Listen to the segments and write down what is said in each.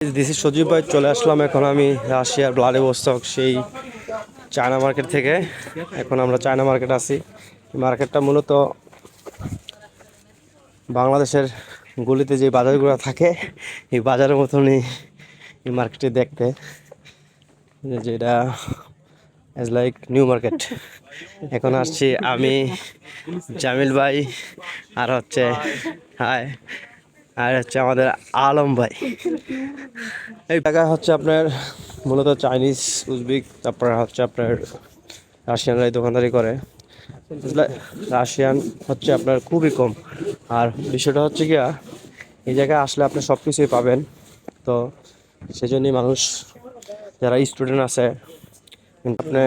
This is সজীব ভাই, চলে আসলাম এখন আমি রাশিয়ার ভ্লাদিভস্টক সেই চায়না মার্কেট থেকে। এখন আমরা চায়না মার্কেট আছি। মার্কেটটা মূলত বাংলাদেশের গলিতে যে বাজারগুলো থাকে এই বাজারের মতনই এই মার্কেটে দেখতে, যেটা অ্যাজ লাইক নিউ মার্কেট। এখন আসছি আমি, জামিল ভাই, আর হচ্ছে হাই, আর হচ্ছে আমাদের আলম ভাই। এই জায়গা হচ্ছে আপনার মূলত চাইনিজ, উজবেক, তারপরে হচ্ছে আপনার রাশিয়ানরাই দোকানদারি করে। রাশিয়ান হচ্ছে আপনার খুবই কম। আর বিষয়টা হচ্ছে গিয়া, এই জায়গায় আসলে আপনি সব কিছুই পাবেন। তো সেজন্যই মানুষ, যারা স্টুডেন্ট আছে, কিন্তু আপনি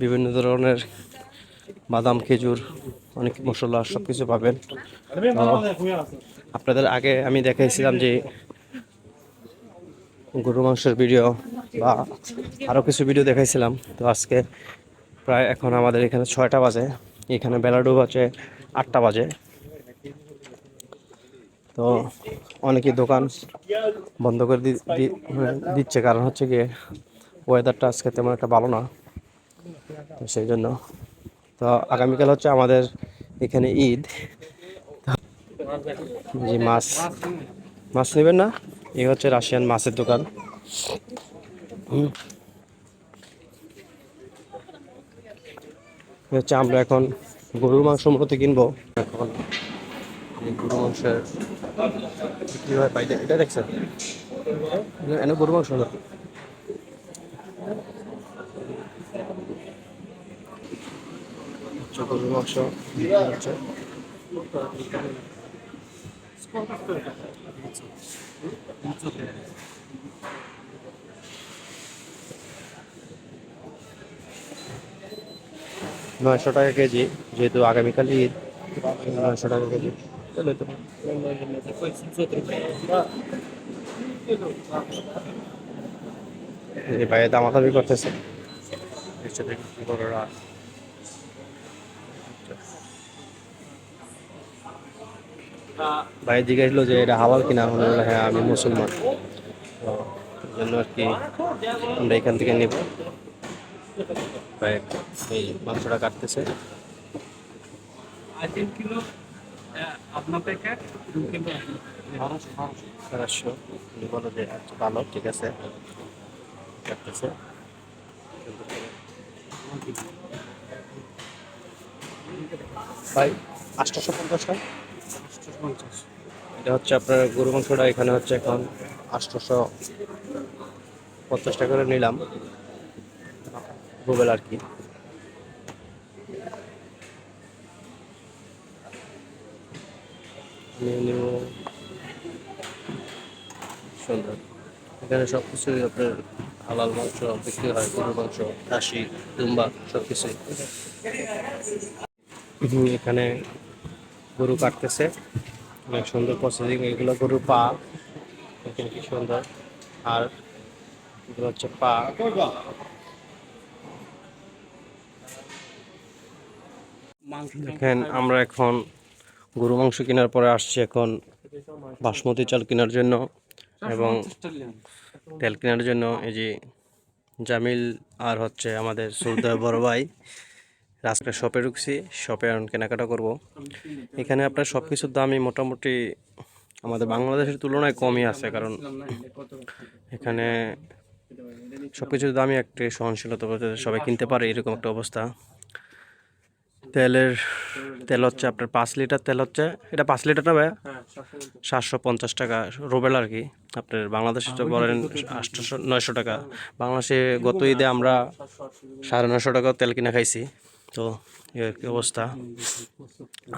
বিভিন্ন ধরনের বাদাম, খেজুর, অনেক মশলা সব কিছু পাবেন। আপনাদের আগে আমি দেখাইছিলাম যে গরু মাংসের ভিডিও বা আরও কিছু ভিডিও দেখাইছিলাম। তো আজকে প্রায় এখন আমাদের এখানে 6টা বাজে, এখানে বেলাডুব আছে 8টা বাজে। তো অনেকেই দোকান বন্ধ করে দিচ্ছে, কারণ হচ্ছে গিয়ে ওয়েদারটা আজকে তেমন একটা ভালো না, তো সেই জন্য। তো আগামীকাল হচ্ছে আমাদের এখানে ঈদ। জি, মাছ মাছ নেবেন না? এই হচ্ছে রাশিয়ান মাছের দোকান। হচ্ছে আমরা এখন গরুর মাংস মূলত কিনবো। এখন এই গরু মাংসের বিক্রি হয় পাইতে, এটা দেখছেন এনে গরু মাংস না, গরুর মাংস হচ্ছে 900 টাকা কেজি, যেহেতু আগামীকাল ঈদ। 900 টাকা কেজি। চলে তো এই ভাইয়ের দামাদামি করতেছে। ভাই জিজ্ঞাসা যে এটা হালাল কিনা, হলো হ্যাঁ আমি মুসলমান, তো এই জন্য আর কি আমরা এখান থেকে নিব। ভাই এই মাংসটা কাটতেছে। 400 বলো যে আচ্ছা ভালো, ঠিক আছে, কাটতেছে। ভাই 850 টাকা। এটা হচ্ছে আপনার গরু মাংসটা, এখানে হচ্ছে এখন 850 টাকা করে নিলাম রুবেল আর কি। নিউ সুন্দর। এখানে সব কিছুই আপনার হালাল মাংস বিক্রি হয়, গরুর মাংস, খাসি, দুম্বা সব কিছুই। এখানে গরু কাটতেছে, অনেক সুন্দর প্রসেসিং। এগুলো গরুর পা, এখানে কি সুন্দর। আর এগুলো হচ্ছে পা। দেখেন আমরা এখন গরু মাংস কেনার পরে আসছি এখন বাসমতি চাল কেনার জন্য এবং তেল কেনার জন্য। এই যে জামিল আর হচ্ছে আমাদের সুলতান বড় ভাই রাস্তা শপে ঢুকছি, শপে এখন কেনাকাটা করব। এখানে আপনার সব কিছুর দামই মোটামুটি আমাদের বাংলাদেশের তুলনায় কমই আছে, কারণ এখানে সব কিছুর দামই একটি সহনশীলতা বলতে সবাই কিনতে পারে, এরকম একটা অবস্থা। তেল হচ্ছে আপনার 5 লিটার তেল হচ্ছে, এটা 5 লিটার না ভাই, 750 টাকা রুবেল আর কি। আপনার বাংলাদেশে তো বলেন 800-900 টাকা। বাংলাদেশে গত ঈদে আমরা 950 টাকা তেল কিনে খাইছি। তো এই কি অবস্থা।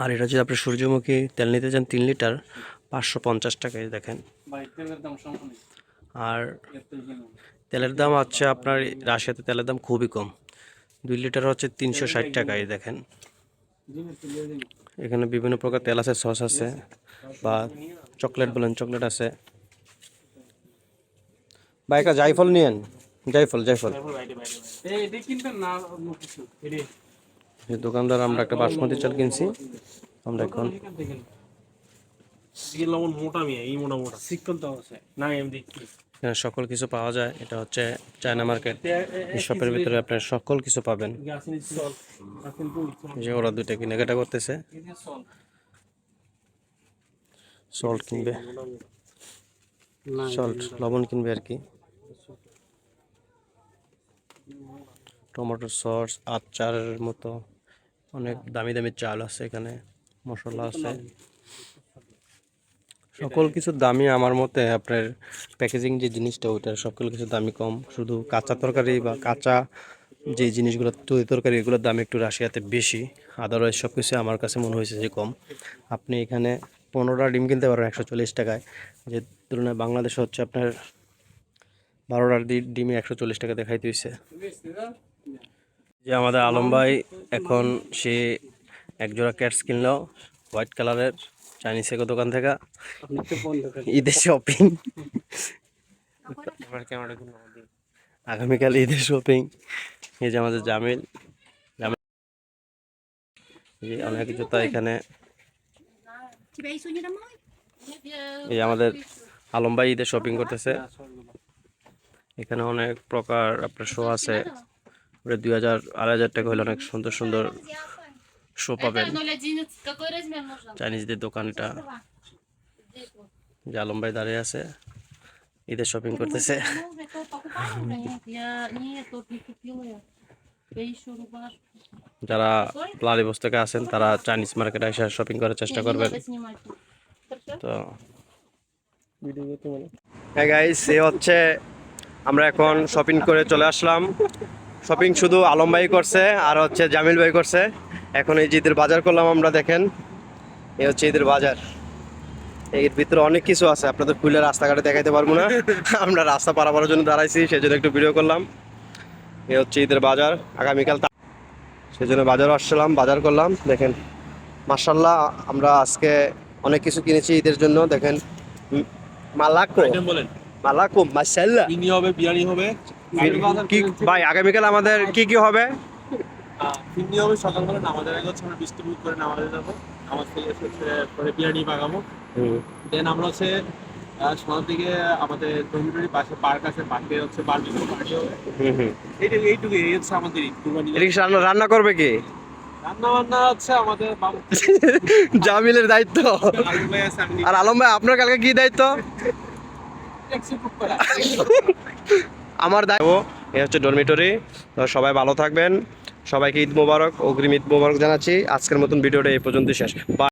আর এটা যদি আপনি সূর্যমুখী তেল নিতে চান 3 লিটার 550 টাকায়, দেখেন। আর তেলের দাম হচ্ছে আপনার রাশিয়াতে তেলের দাম খুবই কম, 2 লিটার হচ্ছে 360 টাকায়, দেখেন। এখানে বিভিন্ন প্রকার তেল আছে, সস আছে, বা চকলেট বলেন চকলেট আছে। বা একটা জায়ফল নিয়েন, জায়ফল জায়ফল। দোকানদার আমরা একটা বাসমতি চাল কিনছি, আমরা এখন এদিকে লবণ মোটা মিয়া, এই মোটা মোটা সিকল তো আছে না এমনি কি এখানে সকল কিছু পাওয়া যায়। এটা হচ্ছে চায়না মার্কেট। এই শপের ভিতরে আপনার সকল কিছু পাবেন। গাছনি সল আসেন তো এই যে ওরা দুইটা কেনাকাটা করতেছে, সল সল্ট কিনবে, সল্ট লবণ কিনবে আর কি। টমেটো সস, আচারের মতো অনেক দামি দামি চাল আছে এখানে, মশলা আছে, সকল কিছু দামি। আমার মতে আপনার প্যাকেজিং যে জিনিসটা ওইটার সকল কিছু দামি কম, শুধু কাঁচা তরকারি বা কাঁচা যে জিনিসগুলো তৈরি তরকারি এগুলোর দাম একটু রাশিয়াতে বেশি। আদারওয়াইজ সব কিছু আমার কাছে মনে হয়েছে যে কম। আপনি এখানে 15টা ডিম কিনতে পারেন 140 টাকায়, যে তুলনায় বাংলাদেশে হচ্ছে আপনার 12টার ডিমে 140 টাকা দেখাইতে হয়েছে। যে আমাদের আলম ভাই এখন সে একজোড়া ক্যাটস কিনলো হোয়াইট কালারের চাইনিজ এক দোকান থেকে। ঈদের শপিং, আমার ক্যামেরা গুলো আগামীকাল ঈদের শপিং। এই যে আমাদের জামিল, জামিল এই যে অনেক জুতা এখানে। এই আমাদের আলম ভাই ঈদের শপিং করতেছে। এখানে অনেক প্রকার আপনার শো আছে, 2000-2500 টাকা হলে অনেক সুন্দর সুন্দর শো পাবেন। চাইনিজদের দোকানটা, যে আলম ভাই দাঁড়িয়ে আছে ঈদের শপিং করতেছে। যারা ভ্লাদিভস্টকে আছেন তারা চাইনিজ মার্কেটে এসে শপিং করার চেষ্টা করবেন। তো হ্যাঁ গাইস, এ হচ্ছে আমরা এখন শপিং করে চলে আসলাম। শপিং শুধু আলম ভাই করছে আর হচ্ছে জামিল ভাই করছে। এখন এই যে ঈদের বাজার করলাম আমরা, দেখেন এই হচ্ছে ঈদের বাজার। এর ভিতরে অনেক কিছু আছে, আপনাদের খুলে রাস্তাঘাটে দেখাইতে পারবো না, আমরা রাস্তা পারাপারের জন্য দাঁড়াইছি, সেই জন্য একটু ভিডিও করলাম। এ হচ্ছে ঈদের বাজার, আগামীকাল সেই জন্য বাজার আসছিলাম, বাজার করলাম। দেখেন মাশাল্লাহ, আমরা আজকে অনেক কিছু কিনেছি ঈদের জন্য। দেখেন মালাকো, বলেন মালাকো মাশাল্লাহ। বিনি হবে, বিরিয়ানি হবে, কি ভাই আগামীকাল আমাদের কি কি হবে? ফিরনি হবে সকালবেলা নামাজের আগে হচ্ছে আমরা বিস্কুট করে নামাজে যাবো, নামাজ থেকে এসে হচ্ছে পরে বিরিয়ানি পাকাবো। দেন আমরা হচ্ছে সন্ধ্যার দিকে আমাদের ডমিটরি পাশে পার্ক আছে, পার্কে হচ্ছে বারবিকিউ পার্টি হবে। এইটুকু এই হচ্ছে আমাদের ঈদ কুরবানি। এটা কি রান্না করবে কি? রান্না বান্না হচ্ছে আমাদের জামিলের দায়িত্ব। আলম ভাই আছে, আমি আর আলম ভাই আপনার কালকে কি দায়িত্ব? এক্সিকিউট করা। আমার দায়িত্ব। এই হচ্ছে ডরমিটরি। তো সবাই ভালো থাকবেন, সবাইকে ঈদ মোবারক, অগ্রিম ঈদ মোবারক জানাচ্ছি। আজকের মতন ভিডিওটা এই পর্যন্ত শেষ।